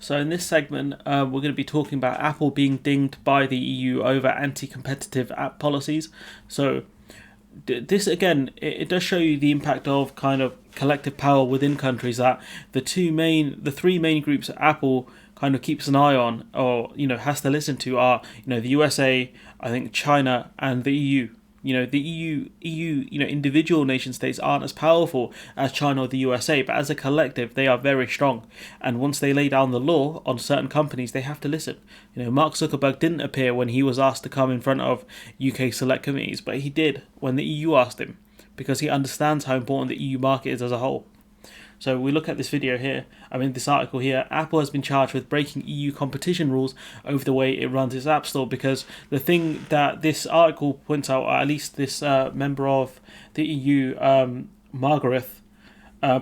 So in this segment, we're going to be talking about Apple being dinged by the EU over anti-competitive app policies. So this again, it does show you the impact of kind of collective power within countries. That the three main groups that Apple kind of keeps an eye on, or has to listen to, are the USA, I think China, and the EU. The EU, individual nation states aren't as powerful as China or the USA, but as a collective, they are very strong. And once they lay down the law on certain companies, they have to listen. Mark Zuckerberg didn't appear when he was asked to come in front of UK select committees, but he did when the EU asked him, because he understands how important the EU market is as a whole. So we look at this video here, this article here. Apple has been charged with breaking EU competition rules over the way it runs its App Store, because the thing that this article points out, or at least this member of the EU, Margaret,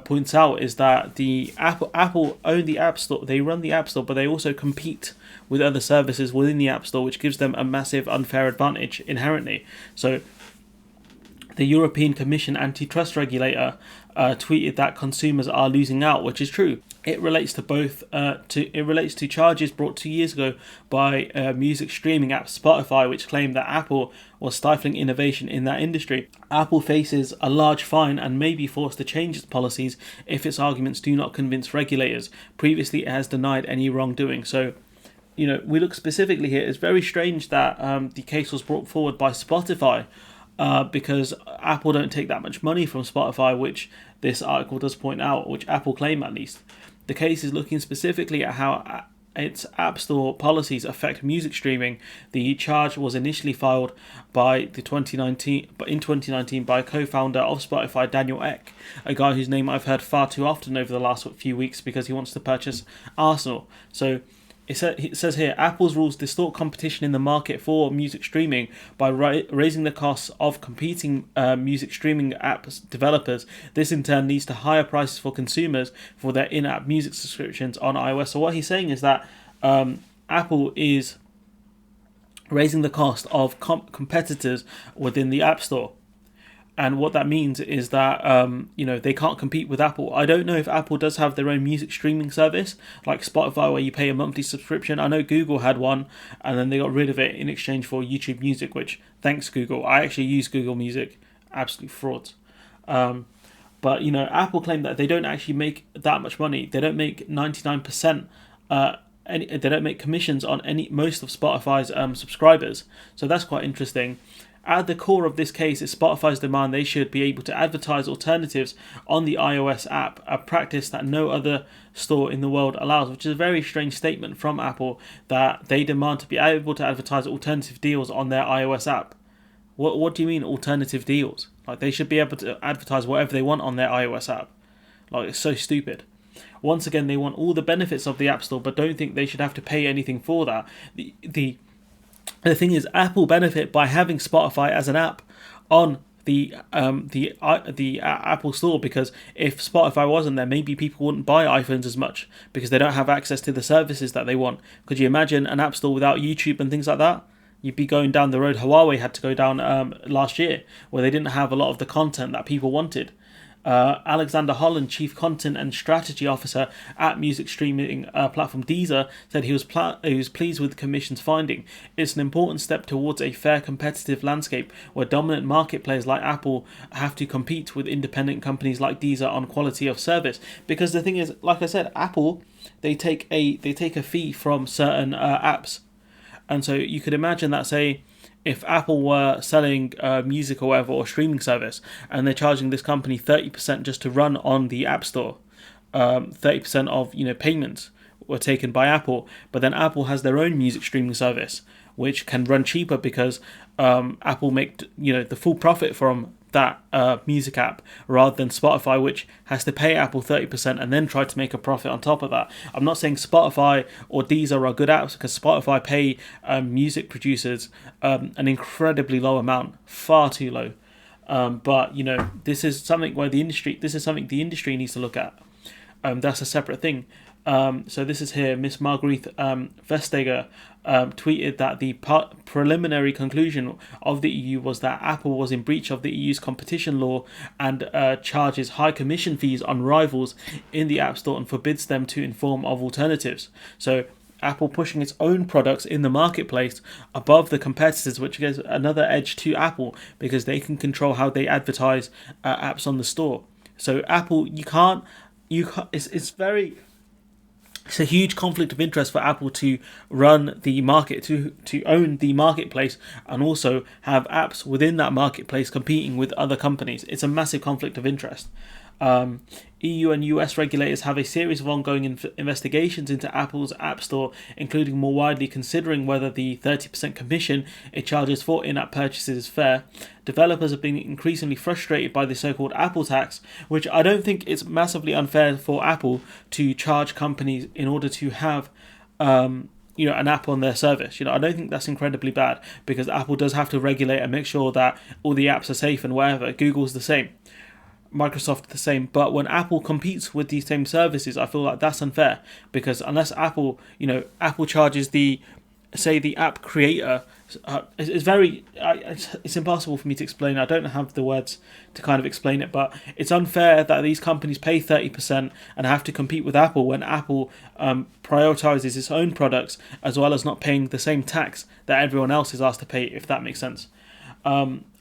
points out, is that the Apple own the App Store. They run the App Store, but they also compete with other services within the App Store, which gives them a massive unfair advantage inherently. So the European Commission antitrust regulator tweeted that consumers are losing out, which is true. It relates to both. It relates to charges brought 2 years ago by music streaming app Spotify, which claimed that Apple was stifling innovation in that industry. Apple faces a large fine and may be forced to change its policies if its arguments do not convince regulators. Previously, it has denied any wrongdoing. So, we look specifically here. It's very strange that the case was brought forward by Spotify. Because Apple don't take that much money from Spotify, which this article does point out, which Apple claim at least. The case is looking specifically at how its App Store policies affect music streaming. The charge was initially filed in 2019 by a co-founder of Spotify, Daniel Ek, a guy whose name I've heard far too often over the last few weeks because he wants to purchase Arsenal. So it says here, Apple's rules distort competition in the market for music streaming by raising the costs of competing music streaming apps developers. This in turn leads to higher prices for consumers for their in-app music subscriptions on iOS. So what he's saying is that Apple is raising the cost of competitors within the App Store. And what that means is that, they can't compete with Apple. I don't know if Apple does have their own music streaming service, like Spotify, where you pay a monthly subscription. I know Google had one, and then they got rid of it in exchange for YouTube Music, which, thanks Google. I actually use Google Music. Absolute frauds. But, Apple claim that they don't actually make that much money. They don't make 99%. They don't make commissions on most of Spotify's subscribers. So that's quite interesting. At the core of this case is Spotify's demand they should be able to advertise alternatives on the iOS app, a practice that no other store in the world allows, which is a very strange statement from Apple, that they demand to be able to advertise alternative deals on their iOS app. What do you mean alternative deals? Like, they should be able to advertise whatever they want on their iOS app. Like, it's so stupid. Once again, they want all the benefits of the App Store, but don't think they should have to pay anything for that. The thing is, Apple benefit by having Spotify as an app on the Apple Store, because if Spotify wasn't there, maybe people wouldn't buy iPhones as much because they don't have access to the services that they want. Could you imagine an App Store without YouTube and things like that? You'd be going down the road Huawei had to go down last year, where they didn't have a lot of the content that people wanted. Alexander Holland, Chief Content and Strategy Officer at music streaming platform Deezer, said he was pleased with the Commission's finding. It's an important step towards a fair competitive landscape where dominant market players like Apple have to compete with independent companies like Deezer on quality of service. Because the thing is, like I said, Apple, they take a fee from certain apps, and so you could imagine that, say, if Apple were selling music or whatever, or streaming service, and they're charging this company 30% just to run on the App Store, 30% of payments were taken by Apple, but then Apple has their own music streaming service, which can run cheaper because Apple make the full profit from that music app, rather than Spotify, which has to pay Apple 30% and then try to make a profit on top of that. I'm not saying Spotify or Deezer are good apps, because Spotify pay music producers an incredibly low amount, far too low. But this is something the industry needs to look at. That's a separate thing. So this is here, Miss Margrethe Vestager tweeted that the preliminary conclusion of the EU was that Apple was in breach of the EU's competition law and charges high commission fees on rivals in the App Store and forbids them to inform of alternatives. So Apple pushing its own products in the marketplace above the competitors, which gives another edge to Apple because they can control how they advertise apps on the store. So Apple, it's a huge conflict of interest for Apple to run the market, to own the marketplace, and also have apps within that marketplace competing with other companies. It's a massive conflict of interest. EU and US regulators have a series of ongoing investigations into Apple's App Store, including more widely considering whether the 30% commission it charges for in-app purchases is fair. Developers have been increasingly frustrated by the so-called Apple tax, which I don't think it's massively unfair for Apple to charge companies in order to have an app on their service. I don't think that's incredibly bad, because Apple does have to regulate and make sure that all the apps are safe and whatever. Google's the same. Microsoft the same. But when Apple competes with these same services, I feel like that's unfair, because unless Apple charges the app creator, it's impossible for me to explain. I don't have the words to kind of explain it, but it's unfair that these companies pay 30% and have to compete with Apple when Apple prioritizes its own products, as well as not paying the same tax that everyone else is asked to pay, if that makes sense.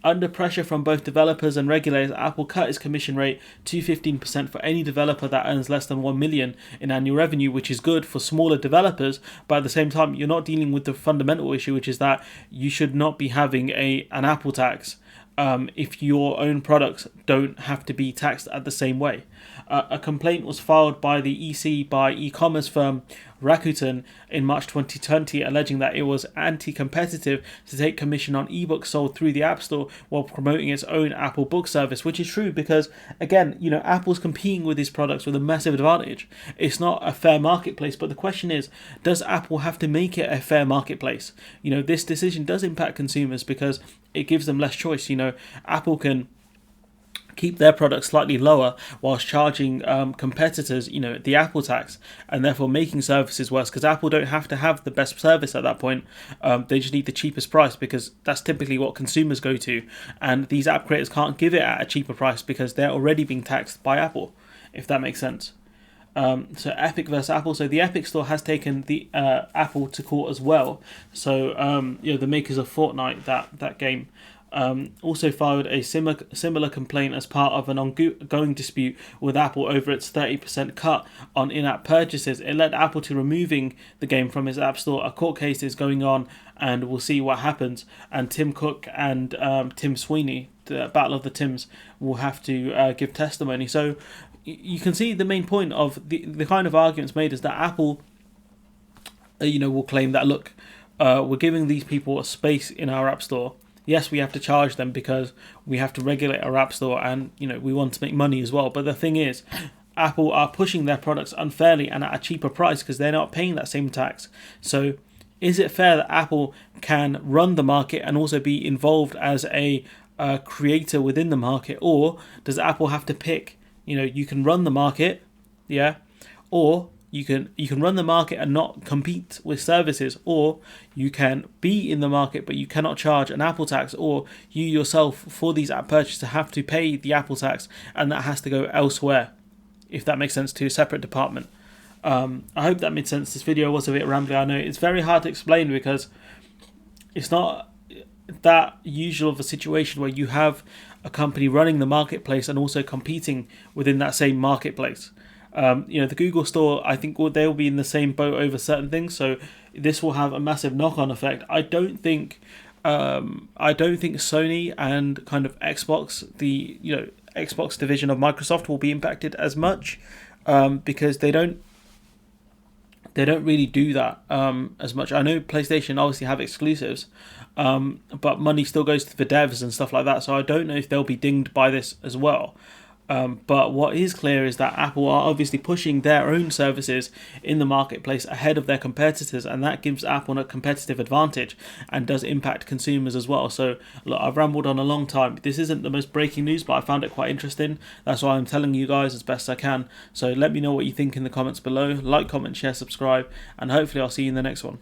Under pressure from both developers and regulators, Apple cut its commission rate to 15% for any developer that earns less than $1 million in annual revenue, which is good for smaller developers, but at the same time, you're not dealing with the fundamental issue, which is that you should not be having an Apple tax if your own products don't have to be taxed at the same way. A complaint was filed by the EC by e-commerce firm Rakuten in March 2020, alleging that it was anti-competitive to take commission on ebooks sold through the App Store while promoting its own Apple Book service, which is true because, again, Apple's competing with these products with a massive advantage. It's not a fair marketplace, but the question is, does Apple have to make it a fair marketplace? This decision does impact consumers because it gives them less choice. Apple can keep their products slightly lower whilst charging competitors, the Apple tax, and therefore making services worse, because Apple don't have to have the best service at that point. They just need the cheapest price, because that's typically what consumers go to, and these app creators can't give it at a cheaper price because they're already being taxed by Apple, if that makes sense. So Epic versus Apple. So the Epic Store has taken the Apple to court as well. So the makers of Fortnite, that game, also filed a similar complaint as part of an ongoing dispute with Apple over its 30% cut on in-app purchases. It led Apple to removing the game from its App Store. A court case is going on, and we'll see what happens. And Tim Cook and Tim Sweeney, the Battle of the Tims, will have to give testimony. So you can see the main point of the kind of arguments made is that Apple, will claim that, look, we're giving these people a space in our App Store. Yes, we have to charge them because we have to regulate our App Store, and we want to make money as well. But the thing is, Apple are pushing their products unfairly and at a cheaper price because they're not paying that same tax. So is it fair that Apple can run the market and also be involved as a creator within the market, or does Apple have to pick? You can run the market, or you can run the market and not compete with services, or you can be in the market but you cannot charge an Apple tax, or you yourself, for these app purchases, have to pay the Apple tax, and that has to go elsewhere, if that makes sense, to a separate department. I hope that made sense. This video was a bit rambling. I know it's very hard to explain because it's not that usual of a situation where you have a company running the marketplace and also competing within that same marketplace. The Google Store, I think they'll be in the same boat over certain things, so this will have a massive knock-on effect. I don't think Sony and kind of Xbox, the Xbox division of Microsoft, will be impacted as much because they don't really do that as much. I know PlayStation obviously have exclusives, but money still goes to the devs and stuff like that, so I don't know if they'll be dinged by this as well. But what is clear is that Apple are obviously pushing their own services in the marketplace ahead of their competitors, and that gives Apple a competitive advantage and does impact consumers as well. So, look, I've rambled on a long time. This isn't the most breaking news, but I found it quite interesting. That's why I'm telling you guys as best I can. So, let me know what you think in the comments below. Like, comment, share, subscribe, and hopefully, I'll see you in the next one.